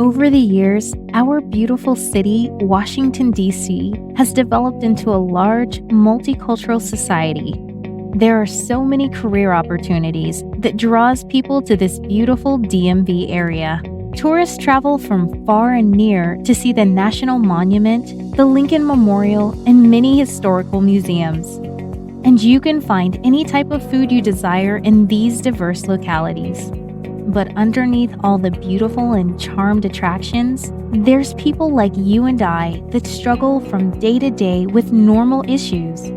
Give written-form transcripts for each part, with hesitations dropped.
Over the years, our beautiful city, Washington, D.C., has developed into a large, multicultural society. There are so many career opportunities that draws people to this beautiful DMV area. Tourists travel from far and near to see the National Monument, the Lincoln Memorial, and many historical museums. And you can find any type of food you desire in these diverse localities. But underneath all the beautiful and charmed attractions, there's people like you and I that struggle from day to day with normal issues.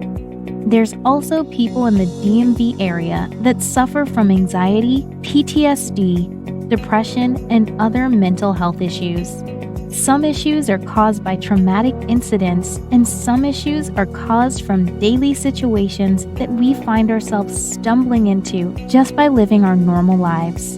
There's also people in the DMV area that suffer from anxiety, PTSD, depression, and other mental health issues. Some issues are caused by traumatic incidents, and some issues are caused from daily situations that we find ourselves stumbling into just by living our normal lives.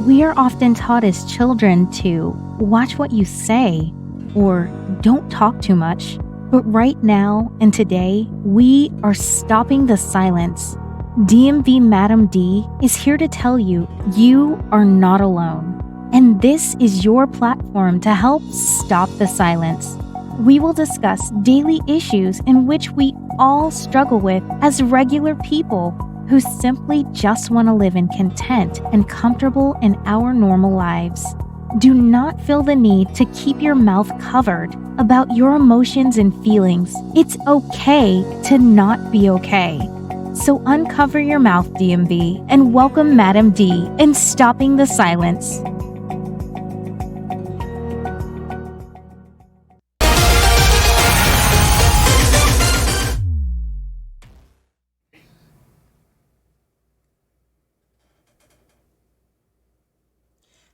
We are often taught as children to watch what you say or don't talk too much. But right now and today, we are stopping the silence. DMV Madam D is here to tell you you are not alone. And this is your platform to help stop the silence. We will discuss daily issues in which we all struggle with as regular people who simply just want to live in content and comfortable in our normal lives. Do not feel the need to keep your mouth covered about your emotions and feelings. It's okay to not be okay. So uncover your mouth, DMV, and welcome Madam D in Stopping the Silence.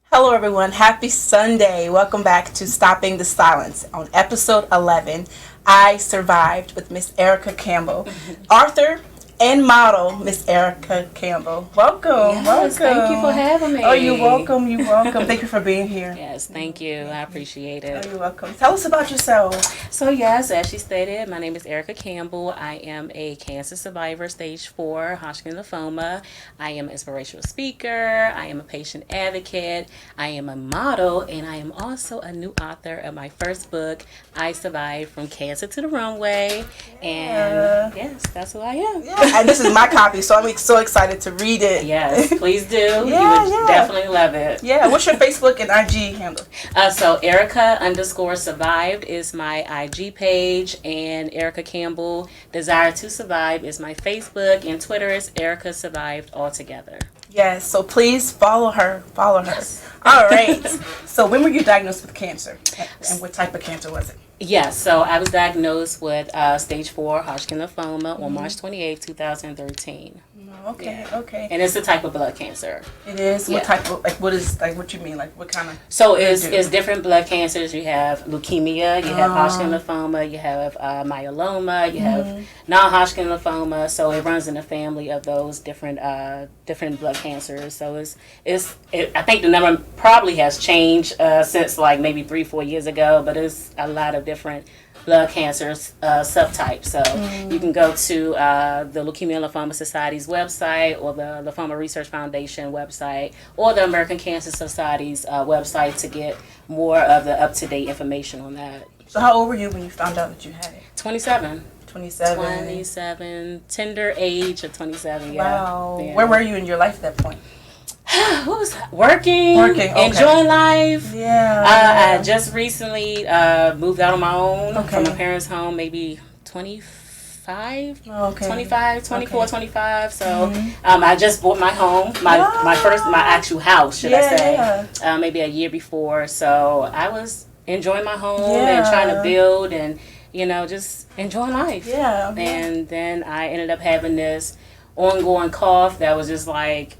Hello everyone, happy Sunday. Welcome back to Stopping the Silence. On episode 11, I survived with Miss Erica Campbell. Author and model, Miss Erica Campbell. Welcome, yes, welcome. Thank you for having me. Oh, you're welcome, you're welcome. Thank you for being here. Yes, thank you. I appreciate it. Oh, you're welcome. Tell us about yourself. So yes, as she stated, my name is Erica Campbell. I am a cancer survivor, stage 4, Hodgkin lymphoma. I am an inspirational speaker. I am a patient advocate. I am a model, and I am also a new author of my first book, I Survived from Cancer to the Runway. And yes, that's who I am. Yeah. And this is my copy, so I'm so excited to read it. Yes, please do. You would definitely love it. Yeah, what's your Facebook and IG handle? So Erica_survived is my IG page, and Erica Campbell Desire to Survive is my Facebook, and Twitter is Erica Survived altogether. Yes, so please follow her. Yes. All right. So when were you diagnosed with cancer, and what type of cancer was it? Yes, so I was diagnosed with stage 4 Hodgkin lymphoma on March 28, 2013. Okay, Yeah. okay. And it's a type of blood cancer. It is? Yeah. What type of, what you mean? Like, what kind of? So it's different blood cancers. You have leukemia, you have Hodgkin lymphoma, you have myeloma, you have non-Hodgkin lymphoma. So it runs in the family of those different blood cancers. So I think the number probably has changed since like maybe 3-4 years ago, but it's a lot of different blood cancers subtypes. So you can go to the Leukemia and Lymphoma Society's website, or the Lymphoma Research Foundation website, or the American Cancer Society's website to get more of the up-to-date information on that. So how old were you when you found out that you had it? 27. 27. Tender age of 27. Yeah. Wow. Yeah. Where were you in your life at that point? What was working, okay. enjoying life. Yeah. I just recently moved out on my own from my parents' home, maybe 25, 24, 25. So I just bought my home, my actual house, should I say, maybe a year before. So I was enjoying my home and trying to build and, just enjoying life. Yeah. And then I ended up having this ongoing cough that was just like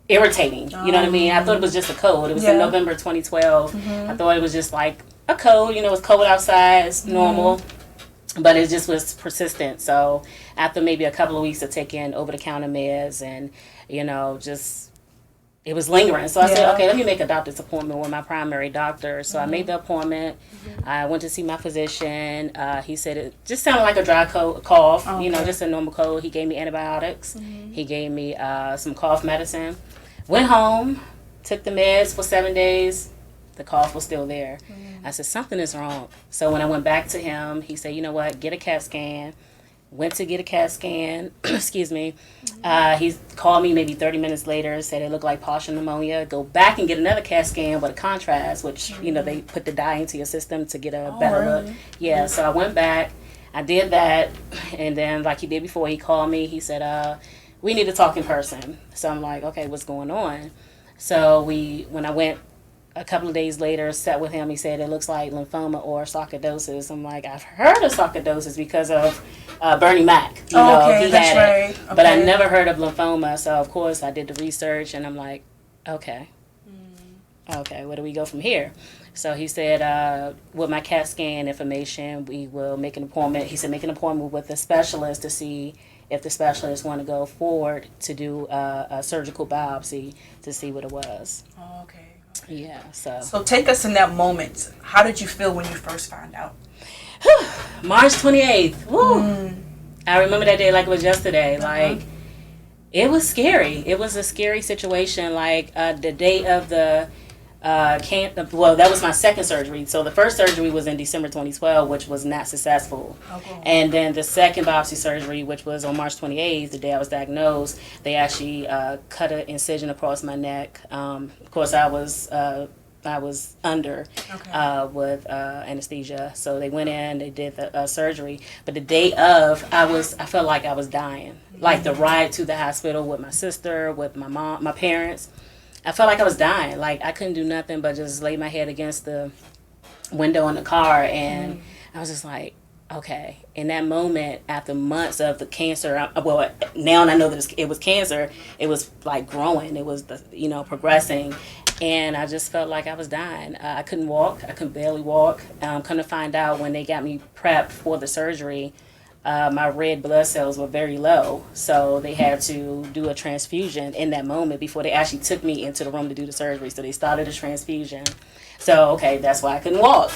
irritating. You know what I mean? I thought it was just a cold. It was in November 2012. I thought it was just like a cold. It's cold outside. It's normal. But it just was persistent. So after maybe a couple of weeks of taking over-the-counter meds and, it was lingering. So I said, okay, let me make a doctor's appointment with my primary doctor. So I made the appointment. I went to see my physician. He said it just sounded like a dry cough, just a normal cold. He gave me antibiotics. He gave me some cough medicine. Went home, took the meds for 7 days. The cough was still there. I said, something is wrong. So when I went back to him, he said, you know what, get a CAT scan. Went to get a CAT scan. Excuse me. He called me maybe 30 minutes later, said it looked like partial pneumonia. Go back and get another CAT scan with a contrast, which, you know, they put the dye into your system to get a better look. Yeah, so I went back. I did that. And then, like he did before, he called me. He said, we need to talk in person. So I'm like, okay, what's going on? So when I went a couple of days later, sat with him, he said it looks like lymphoma or sarcoidosis. I'm like, I've heard of sarcoidosis because of Bernie Mac. You know, okay, he that's had right. it. But I never heard of lymphoma. So, of course, I did the research, and I'm like, okay. Okay, where do we go from here? So he said, with my CAT scan information, we will make an appointment. He said, make an appointment with a specialist to see if the specialist want to go forward to do a surgical biopsy to see what it was. Oh, okay. Yeah, so. So take us in that moment. How did you feel when you first found out? March 28th. Woo! I remember that day like it was yesterday. Like, it was scary. It was a scary situation. Like, the day of the that was my second surgery. So the first surgery was in December 2012, which was not successful. Okay. And then the second biopsy surgery, which was on March 28th, the day I was diagnosed, they actually cut an incision across my neck. Of course, I was under with anesthesia. So they went in, they did the surgery. But the day of, I felt like I was dying. Like the ride to the hospital with my sister, with my mom, my parents. I felt like I was dying. Like I couldn't do nothing but just lay my head against the window in the car. And I was just like, okay. In that moment, after months of the cancer, now I know that it was cancer. It was like growing. It was, progressing. And I just felt like I was dying. I couldn't walk. I could barely walk. Come to find out when they got me prepped for the surgery, my red blood cells were very low. So they had to do a transfusion in that moment before they actually took me into the room to do the surgery. So they started a transfusion. So, okay, that's why I couldn't walk.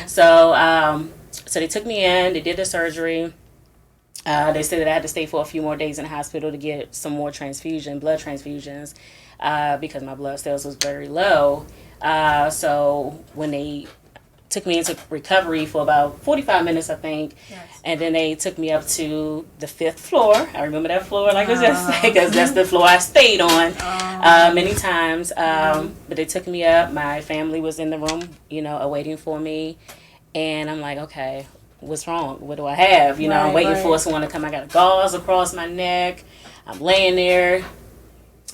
So they took me in. They did the surgery. They said that I had to stay for a few more days in the hospital to get some more blood transfusions, because my blood cells was very low. So when they took me into recovery for about 45 minutes, I think, and then they took me up to the 5th floor. I remember that floor like it was yesterday, because that's the floor I stayed on many times. But they took me up. My family was in the room, awaiting for me. And I'm like, okay, what's wrong? What do I have? I'm waiting for someone to come. I got a gauze across my neck. I'm laying there.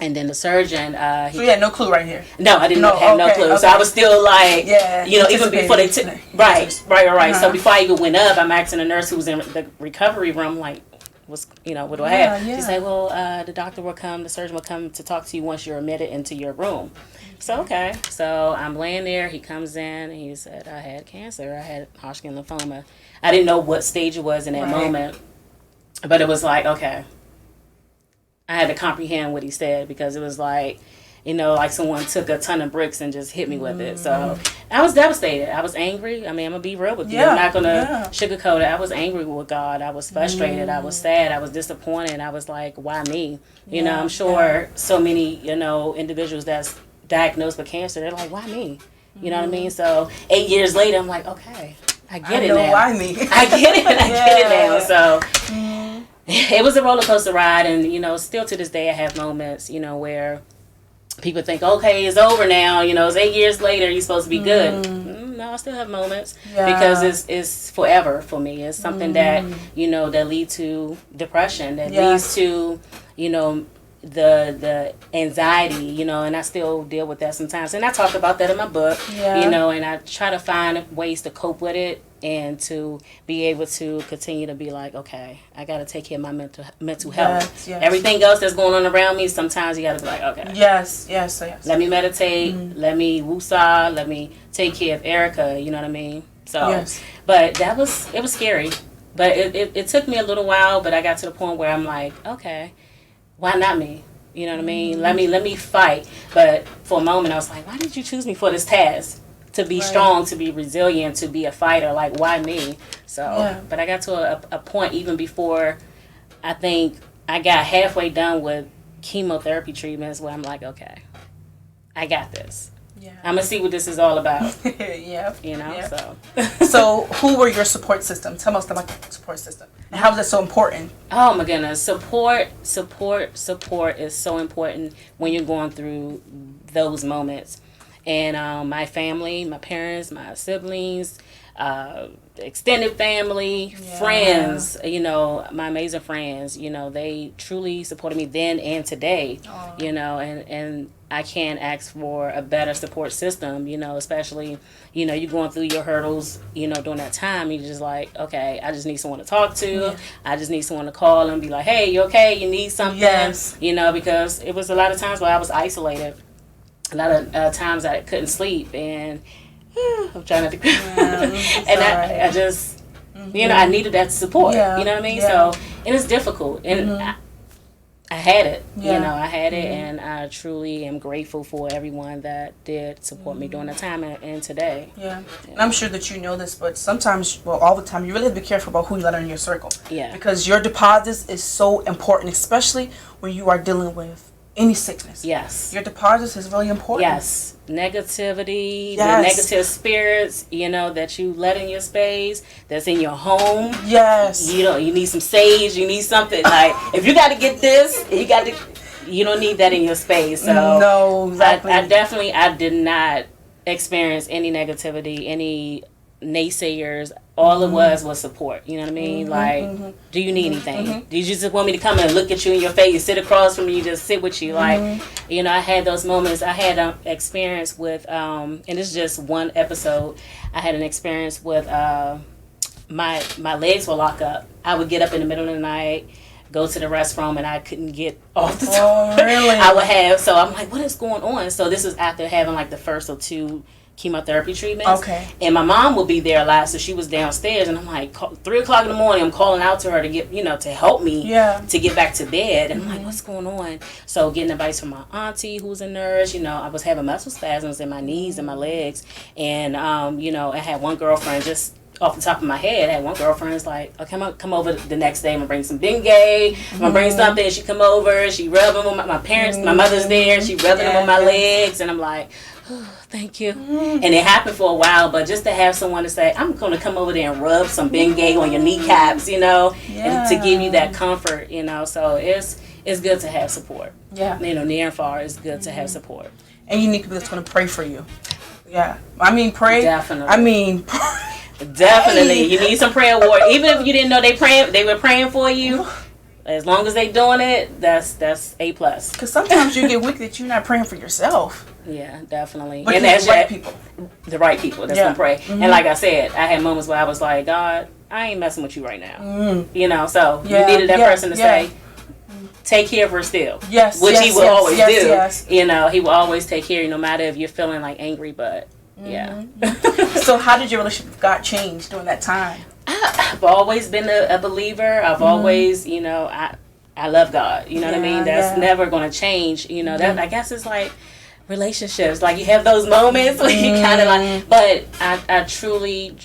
And then the surgeon, so you had no clue right here? No, I didn't have no clue. Okay. So I was still like, even before they took, right. So before I even went up, I'm asking the nurse who was in the recovery room, like, what do I have? She said, well, the surgeon will come to talk to you once you're admitted into your room. So, okay. So I'm laying there. He comes in, and he said, I had cancer. I had Hodgkin lymphoma. I didn't know what stage it was in that moment. But it was like, okay. I had to comprehend what he said, because it was like, like someone took a ton of bricks and just hit me with it. So I was devastated. I was angry. I mean, I'm going to be real with you. I'm not going to sugarcoat it. I was angry with God. I was frustrated. I was sad. I was disappointed. I was like, why me? I'm sure so many, individuals that's diagnosed with cancer, they're like, why me? You know what I mean? So 8 years later, I'm like, okay, I get it now. Why me? I get it. I get it now. So it was a roller coaster ride, and still to this day I have moments, where people think, okay, it's over now, it's 8 years later, you're supposed to be good. No, I still have moments, because it's forever for me. It's something that that leads to depression, that leads to the anxiety, and I still deal with that sometimes, and I talk about that in my book, and I try to find ways to cope with it, and to be able to continue to be like, okay, I got to take care of my mental health. Yes. Everything else that's going on around me, sometimes you got to be like, okay. Yes. Let me meditate. Let me woosah. Let me take care of Erica. You know what I mean? So, but it was scary. But it took me a little while, but I got to the point where I'm like, okay, why not me? You know what I mean? Let me fight. But for a moment, I was like, why did you choose me for this task? To be strong, to be resilient, to be a fighter. Like, why me? So, but I got to a point even before I think I got halfway done with chemotherapy treatments where I'm like, okay, I got this. I'm gonna see what this is all about. Yeah. You know, Yeah. so. So, who were your support system? Tell us about the support system. And how is that so important? Oh my goodness, support is so important when you're going through those moments. And my family, my parents, my siblings, extended family, friends, you know, my amazing friends, you know, they truly supported me then and today, you know, and I can't ask for a better support system, you know, especially, you know, you're going through your hurdles, you know, during that time. You're just like, okay, I just need someone to talk to. Yeah. I just need someone to call and be like, hey, you okay? You need something? Yes. You know, because it was a lot of times where I was isolated. A lot of times I couldn't sleep, and I'm trying not to cry. And I just, you know, I needed that support. Yeah. You know what I mean? Yeah. So, and it's difficult. And I had it, you know, I had it, and I truly am grateful for everyone that did support me during the time and today. Yeah. And I'm sure that you know this, but sometimes, well, all the time, you really have to be careful about who you let in your circle. Yeah. Because your deposits is so important, especially when you are dealing with any sickness. Yes. Your deposits is really important. Yes. Negativity, the negative spirits, you know, that you let in your space, that's in your home. Yes. You know, you need some sage, you need something. Like, if you got to get this, you don't need that in your space. So, no, exactly. I did not experience any negativity, any naysayers. All it was support. You know what I mean? Like, do you need anything? Do you just want me to come and look at you in your face, sit across from you, just sit with you? Like, you know, I had those moments. I had an experience with, and it's just one episode. I had an experience with my legs were locked up. I would get up in the middle of the night, go to the restroom, and I couldn't get off the toilet. Oh, really? I would have. So I'm like, what is going on? So this is after having like the first or two chemotherapy treatments. Okay. And my mom would be there a lot, so she was downstairs, and I'm like, 3:00 in the morning, I'm calling out to her to get, you know, to help me to get back to bed. And I'm like, what's going on? So getting advice from my auntie, who's a nurse, you know, I was having muscle spasms in my knees and my legs. And, you know, I had one girlfriend, just off the top of my head, I had one girlfriend was like, oh, come over the next day, I'm gonna bring some Bengay, I'm gonna bring something. And she come over, she rubbing on my parents, my mother's there, she rubbing them on my legs, and I'm like, oh, thank you. And it happened for a while, but just to have someone to say, I'm going to come over there and rub some Bengay on your kneecaps, you know, and to give you that comfort, you know. So it's good to have support. Yeah. You know, near and far, it's good to have support. And you need people that's going to pray for you. Yeah. I mean, pray. Definitely. I mean, definitely. You need some prayer warrior. Even if you didn't know they were praying for you. As long as they doing it, that's A+. Because sometimes you get weak that you're not praying for yourself. Yeah, definitely. But and that's the right people. The right people that's gonna pray. And like I said, I had moments where I was like, God, I ain't messing with you right now. You know, so you needed that person to say, take care of her still. Yes. Which he will always do. Yes. You know, he will always take care of you, no matter if you're feeling like angry, but yeah. So how did your relationship with God change during that time? I've always been a believer. I've always, you know, I love God. You know what I mean? That's never going to change. You know, that I guess it's like relationships. Like, you have those moments where you kind of like, but I truly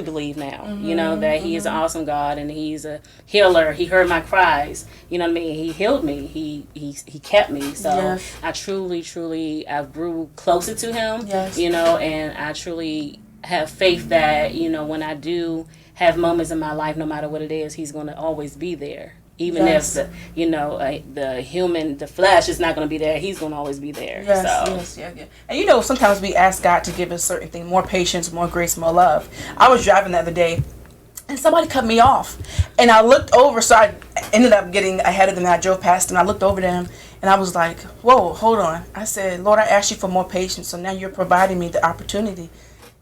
believe now, you know, that he is an awesome God, and he's a healer. He heard my cries. You know what I mean? He healed me. He kept me. So I truly, I grew closer to him, you know, and I truly have faith that, you know, when I do have moments in my life, no matter what it is, he's going to always be there. Even if, the flesh is not going to be there, he's going to always be there. Yes. And you know, sometimes we ask God to give us certain things, more patience, more grace, more love. I was driving the other day, and somebody cut me off. And I looked over, so I ended up getting ahead of them, and I drove past them. I looked over them, and I was like, whoa, hold on. I said, Lord, I asked you for more patience, so now you're providing me the opportunity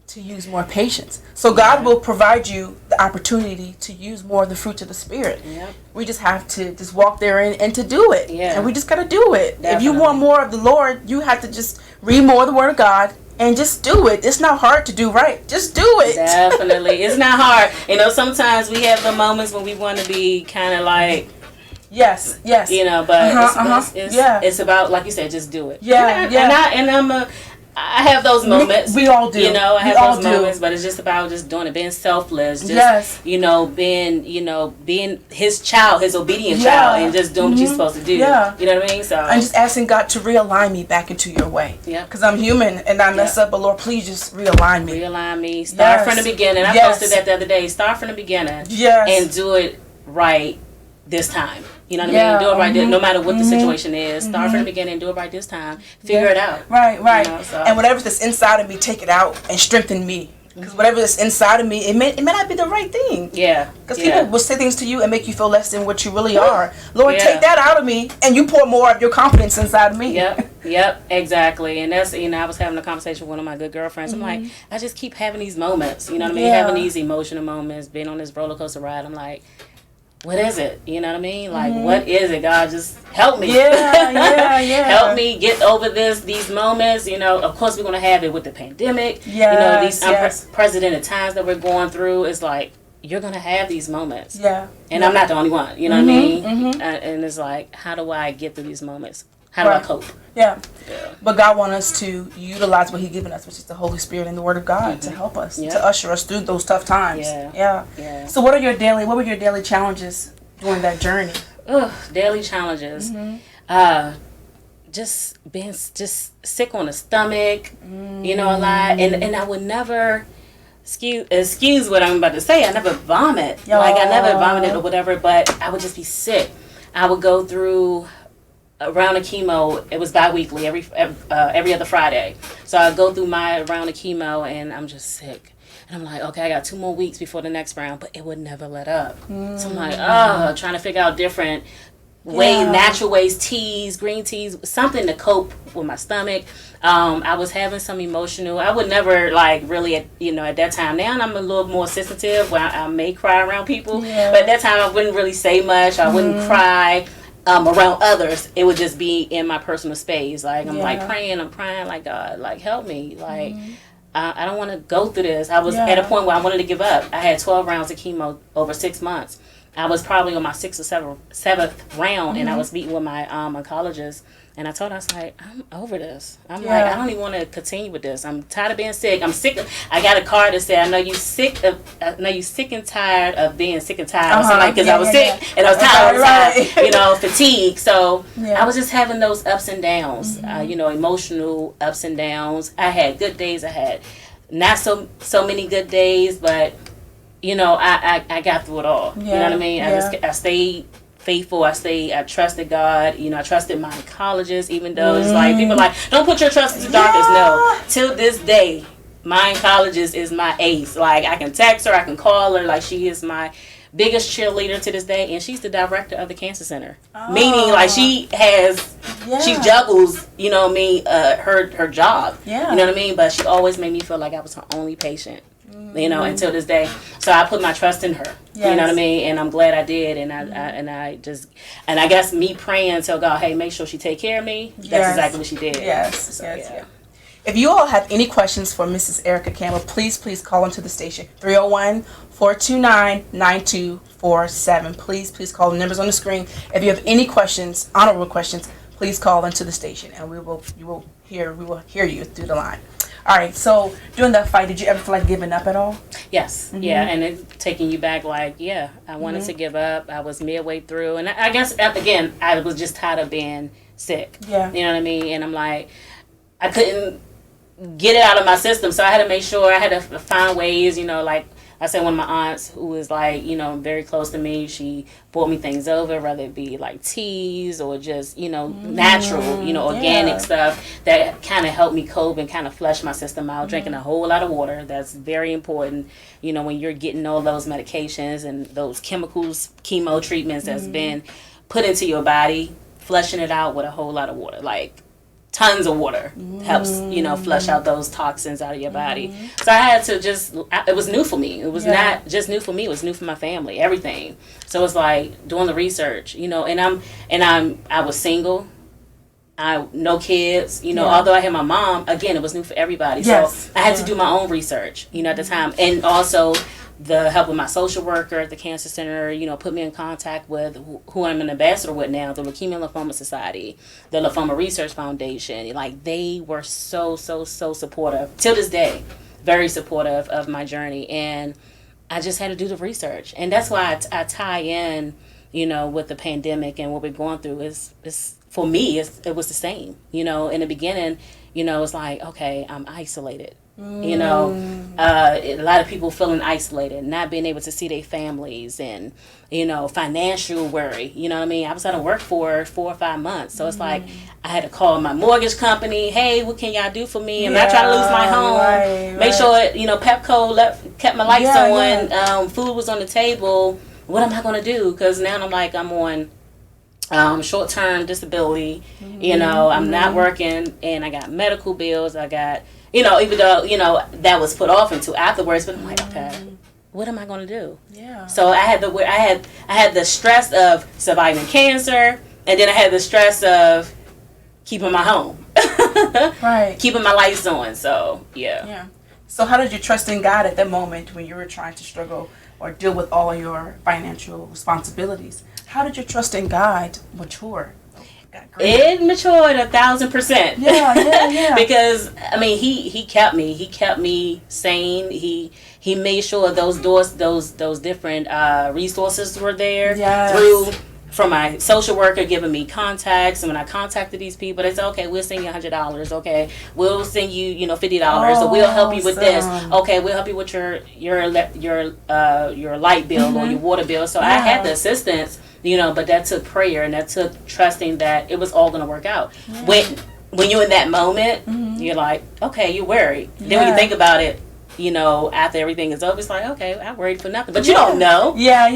to use more patience. So God will provide you the opportunity to use more of the fruits of the Spirit. Yep. We just have to just walk there and to do it. Yeah. And we just got to do it. Definitely. If you want more of the Lord, you have to just read more of the Word of God and just do it. It's not hard to do right. Just do it. Definitely. It's not hard. You know, sometimes we have the moments when we want to be kind of like, yes. You know, but it's about, like you said, just do it. Yeah. And I have those moments. We all do. You know, I we have all those do. moments, but it's just about just doing it, being selfless. Just, Yes. being his child, his obedient Yeah. child, and just doing what you're supposed to do. Yeah. You know what I mean? So I'm just asking God to realign me back into your way. Yeah. Because I'm human and I mess up, but Lord, please just realign me. Realign me. Start from the beginning. I posted that the other day. Start from the beginning. Yes. And do it right this time. You know what I mean? Do it right no matter what the situation is. Start from the beginning and do it right this time. Figure it out. Right. You know, so. And whatever that's inside of me, take it out and strengthen me. Because whatever that's inside of me, it may not be the right thing. Yeah. Because people will say things to you and make you feel less than what you really are. Lord, take that out of me and you pour more of your confidence inside of me. Yep, exactly. And that's, I was having a conversation with one of my good girlfriends. I'm like, I just keep having these moments, you know what I mean? Having these emotional moments, being on this roller coaster ride. I'm like, what is it? You know what I mean? Like, what is it? God, just help me. Yeah. Help me get over these moments. You know, of course, we're going to have it with the pandemic. Yes, these unprecedented times that we're going through. It's like, you're going to have these moments. Yeah. And I'm not the only one. You know what I mean? And it's like, how do I get through these moments? How do I cope? Yeah. But God wants us to utilize what He's given us, which is the Holy Spirit and the Word of God, to help us, to usher us through those tough times. Yeah. So what were your daily challenges during that journey? Daily challenges. Just being sick on the stomach, a lot. And I would never, excuse what I'm about to say, I never vomit. Like, I never vomited or whatever, but I would just be sick. I would go through round of chemo. It was bi-weekly, every other Friday. So I go through my round of chemo and I'm just sick. And I'm like, okay, I got 2 more weeks before the next round, but it would never let up. So I'm like, trying to figure out different ways, natural ways, teas, green teas, something to cope with my stomach. I was having some emotional, I would never really, at that time. Now I'm a little more sensitive where I may cry around people. But at that time I wouldn't really say much. I wouldn't cry. Around others, it would just be in my personal space. Like, I'm like praying, I'm crying, like, God, like, help me. Like, I don't want to go through this. I was at a point where I wanted to give up. I had 12 rounds of chemo over 6 months. I was probably on my 6th or 7th round, and I was meeting with my oncologist. And I told her, I was like, I'm over this. I'm like, I don't even want to continue with this. I'm tired of being sick. I'm sick. I got a card that said, I know you sick and tired of being sick and tired. Because I was sick and I was tired all the time, fatigue. So I was just having those ups and downs, emotional ups and downs. I had good days. I had not so many good days, but, I got through it all. You know what I mean? I stayed faithful. I trusted God. I trusted my oncologist, even though it's like people are like, don't put your trust into doctors. No, till this day, my oncologist is my ace. Like, I can text her, I can call her. Like, she is my biggest cheerleader to this day, and she's the director of the cancer center. Meaning, like, she juggles, her job. You know what I mean? But she always made me feel like I was her only patient. Until this day. So I put my trust in her. You know what I mean? And I'm glad I did. And I guess me praying to God, hey, make sure she take care of me. That's exactly what she did. Yes. If you all have any questions for Mrs. Erica Campbell, please call into the station. 301-429-9247. Please call. The numbers on the screen. If you have any questions, honorable questions, please call into the station, and we will hear you through the line. All right, so during that fight, did you ever feel like giving up at all? Yes, and it taking you back, I wanted to give up. I was midway through, and I guess, again, I was just tired of being sick. Yeah. You know what I mean? And I'm like, I couldn't get it out of my system, so I had to make sure, I had to find ways, like, I said, one of my aunts who was very close to me, she brought me things over, whether it be like teas or just, natural, organic stuff that kind of helped me cope and kind of flush my system out. Drinking a whole lot of water. That's very important, when you're getting all those medications and those chemicals, chemo treatments that's been put into your body, flushing it out with a whole lot of water. Like, tons of water helps, flush out those toxins out of your body. So I had to it was new for me. It was not just new for me, it was new for my family, everything. So it's like doing the research, and I was single. No kids, although I had my mom, again, it was new for everybody. So I had to do my own research, at the time. And also the help of my social worker at the cancer center, put me in contact with who I'm an ambassador with now, the Leukemia and Lymphoma Society, the Lymphoma Research Foundation. Like, they were so supportive till this day, very supportive of my journey. And I just had to do the research. And that's why I tie in, with the pandemic and what we're going through is for me, it was the same. In the beginning, it's like, okay, I'm isolated. A lot of people feeling isolated, not being able to see their families, and financial worry. I mean, I was out of work for 4 or 5 months, so it's like I had to call my mortgage company. Hey, what can y'all do for me? I'm not trying to lose my home. Make sure Pepco kept my lights on. Food was on the table. What am I going to do? Because now I'm on short-term disability. I'm not working, and I got medical bills. I got even though, that was put off until afterwards, but I'm like, okay, what am I going to do? Yeah. So I had the stress of surviving cancer, and then I had the stress of keeping my home. Right. Keeping my lights on. So, yeah. Yeah. So how did you trust in God at that moment when you were trying to struggle or deal with all your financial responsibilities? How did your trust in God mature? It matured 1,000%. Yeah. Because I mean, he kept me sane. He made sure those different resources were there. Yes. From my social worker giving me contacts, and when I contacted these people, they said, okay, we'll send you $100. Okay, we'll send you $50, or we'll help you with this. Okay, we'll help you with your light bill or your water bill. So I had the assistance. But that took prayer, and that took trusting that it was all going to work out. Yeah. When you're in that moment, you're like, okay, you're worried. Yeah. Then when you think about it, after everything is over, it's like, okay, I worried for nothing. But you don't know. Yeah.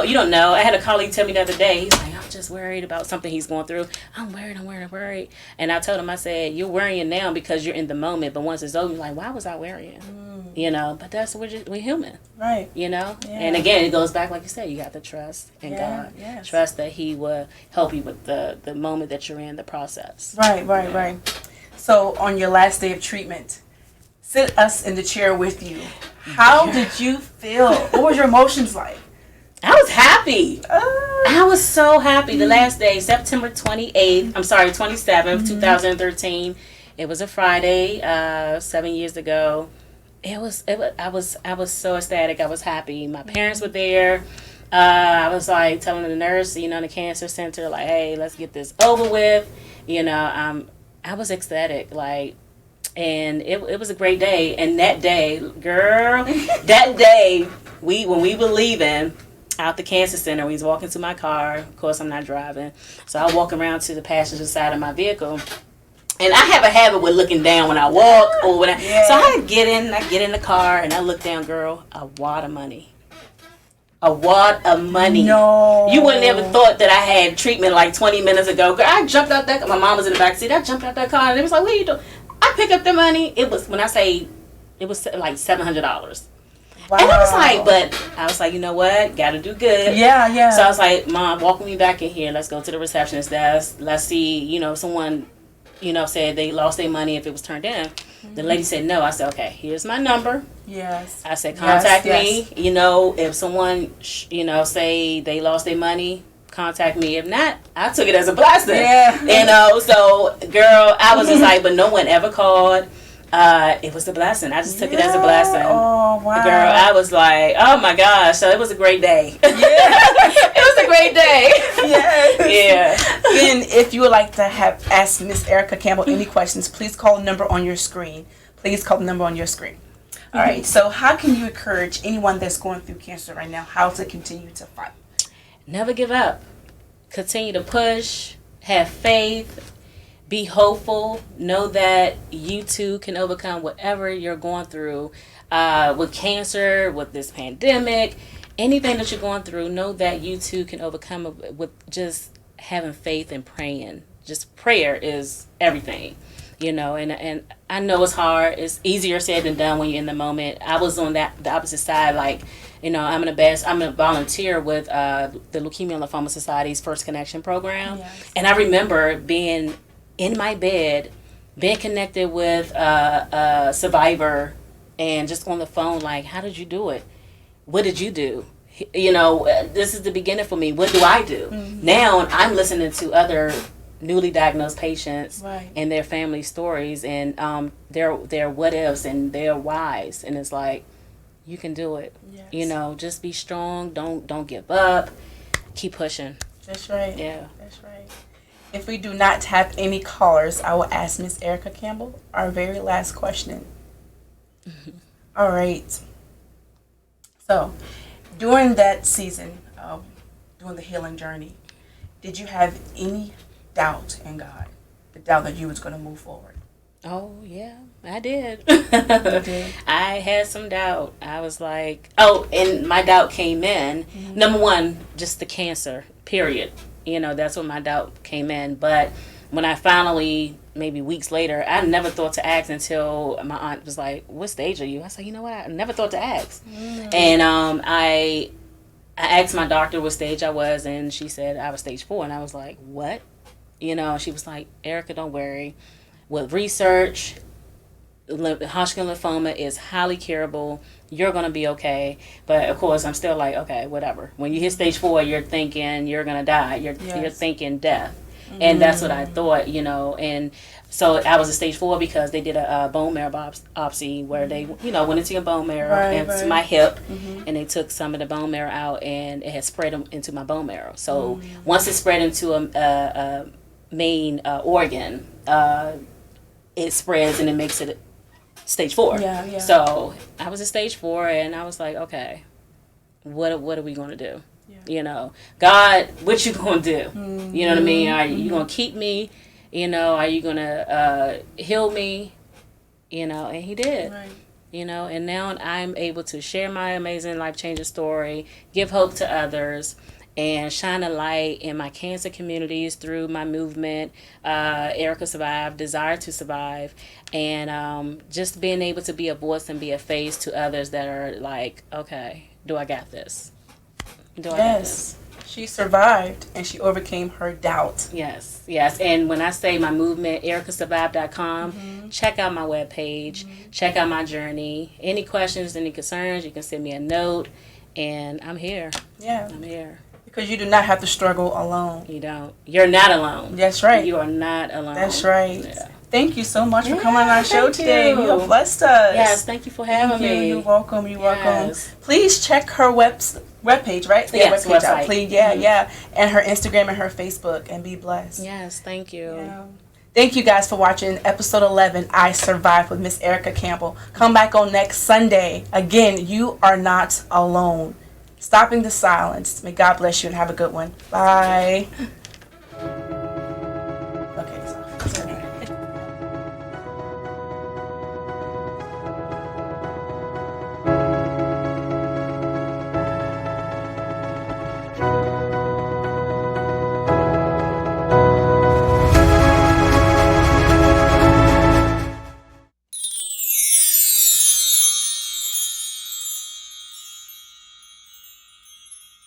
You don't know. I had a colleague tell me the other day, he's like, I'm just worried about something he's going through. I'm worried. And I told him, I said, you're worrying now because you're in the moment. But once it's over, you're like, why was I worrying? But that's, we're human. Right. Yeah. And again, it goes back, like you said, you got to trust in God. Yes. Trust that He will help you with the moment that you're in, the process. Right. So on your last day of treatment, sit us in the chair with you. How did you feel? What was your emotions like? I was happy. I was so happy. The last day, September 27th, 2013. It was a Friday, 7 years ago. I was so ecstatic. I was happy. My parents were there. I was like telling the nurse, in the cancer center, like, hey, let's get this over with. I was ecstatic, like, and it was a great day. And that day, girl, when we were leaving out the cancer center, we was walking to my car. Of course, I'm not driving, so I walk around to the passenger side of my vehicle. And I have a habit with looking down when I walk or when so I get in the car and I look down, girl, a wad of money. No. You wouldn't ever thought that I had treatment like 20 minutes ago. Girl, I jumped out that car. My mom was in the back seat. I jumped out that car and it was like, what are you doing? I pick up the money. It was, when I say, it was like $700. Wow. And I was like, you know what? Gotta do good. Yeah. So I was like, Mom, walk me back in here. Let's go to the receptionist desk. Let's see, someone said they lost their money if it was turned in. Mm-hmm. The lady said no. I said, okay, here's my number. Yes. I said, contact me. If someone, say they lost their money, contact me. If not, I took it as a blessing. Yeah. So, girl, I was just like, but no one ever called. It was a blessing. I just took it as a blessing. Oh, wow. Girl, I was like, oh my gosh. So it was a great day. Yeah. It was a great day. Yes. Yeah. And if you would like to have asked Miss Erica Campbell any questions, please call the number on your screen. All right. So how can you encourage anyone that's going through cancer right now, how to continue to fight? Never give up. Continue to push. Have faith. Be hopeful. Know that you too can overcome whatever you're going through with cancer, with this pandemic, anything that you're going through. Know that you too can overcome it with just having faith and praying. Just prayer is everything, and I know it's hard. It's easier said than done when you're in the moment. I was on the opposite side, like, I'm a volunteer with the Leukemia and Lymphoma Society's First Connection program. Yes. And I remember being in my bed, being connected with a survivor, and just on the phone, like, how did you do it? what did you do? You know, this is the beginning for me. What do I do? Now I'm listening to other newly diagnosed patients Right. and their family stories and their what ifs and their whys, and it's like, you can do it. Yes. You know, just be strong. Don't give up. Keep pushing. That's right. Yeah. That's right. If we do not have any callers, I will ask Miss Erica Campbell our very last question. All right. So, during that season, during the healing journey, did you have any doubt in God? The doubt that you was going to move forward? Oh yeah, I did. did? I had some doubt. I was like, oh, and my doubt came in. Number one, just the cancer. Period. You know, that's when my doubt came in. But when I finally, maybe weeks later, I never thought to ask until my aunt was like, "What stage are you?" I said, "You know what? I never thought to ask." And I asked my doctor what stage I was, and she said I was stage 4, and I was like, "What?" You know, she was like, "Erica, don't worry. With research, Hodgkin lymphoma is highly curable. You're going to be okay." But of course, I'm still like, okay, whatever. When you hit stage 4, you're thinking you're going to die. You're thinking death. And that's what I thought, you know. And so I was a stage 4 because they did a bone marrow biopsy where they, you know, went into your bone marrow to my hip, and they took some of the bone marrow out, and it had spread into my bone marrow. So once it spread into a main organ, it spreads and it makes it stage 4. Yeah. So I was at stage 4, and I was like, okay, what are we going to do? Yeah. You know, God, what you going to do? You know what I mean? Are you going to keep me? You know, are you going to heal me? You know, and he did. Right. You know, and now I'm able to share my amazing life-changing story, give hope to others, and shine a light in my cancer communities through my movement, Erica Survive, Desire to Survive, and just being able to be a voice and be a face to others that are like, okay, do I got this? Do I got this? She survived and she overcame her doubt. Yes. And when I say my movement, ericasurvive.com, check out my webpage, check out my journey. Any questions, any concerns, you can send me a note, and I'm here. Yeah. I'm here. Because you do not have to struggle alone. You don't. You're not alone. That's right. You are not alone. That's right. Yeah. Thank you so much for coming on our show today. you. You have blessed us. Yes, thank you for having me. You're welcome. You're welcome. Yes. Please check her webpage, right? Yes, webpage out, website. please. Yeah. And her Instagram and her Facebook, and be blessed. Yes, thank you. Yeah. Thank you guys for watching episode 11, I Survived with Miss Erica Campbell. Come back on next Sunday. Again, you are not alone. Stopping the silence. May God bless you and have a good one. Bye.